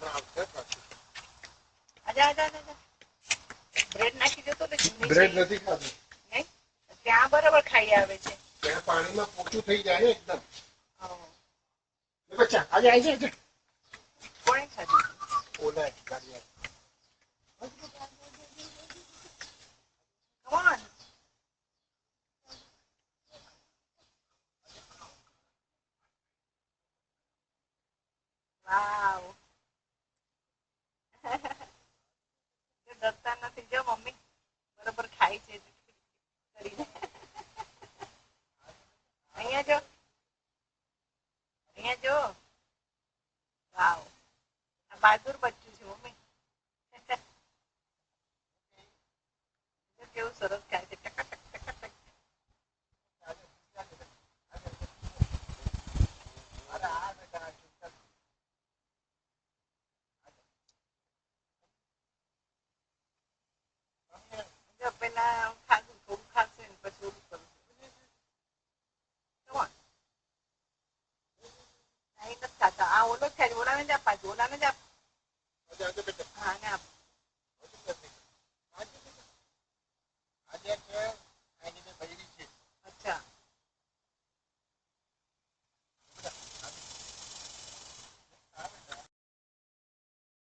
આજા આજા આજા bread નાખી દો તો બ્રેડ નથી ખાધું નહીં ત્યાં બરાબર ખાઈ આવે છે ત્યાં પાણીમાં પોચું થઈ જાય એકદમ બચ્ચા આજે આજે આજે કોણે ખાધું ઓલા ગાડી Come on. Wow. ડરતા નથી જો મમ્મી બરોબર ખાય છે કરીને અહીંયા જો વાવ આ બહાદુર બચ્ચું છે મમ્મી કેવું સરસ ખાય છે ટકા ટક ટકા ટક જો પેલા ખાધું થોડું ખાશે ને પછી ઓલું કરશે નહીં નથી ખાતા આ ઓલો જ ખાય ઓલાને જ આપવા ઓલાને જ આપવા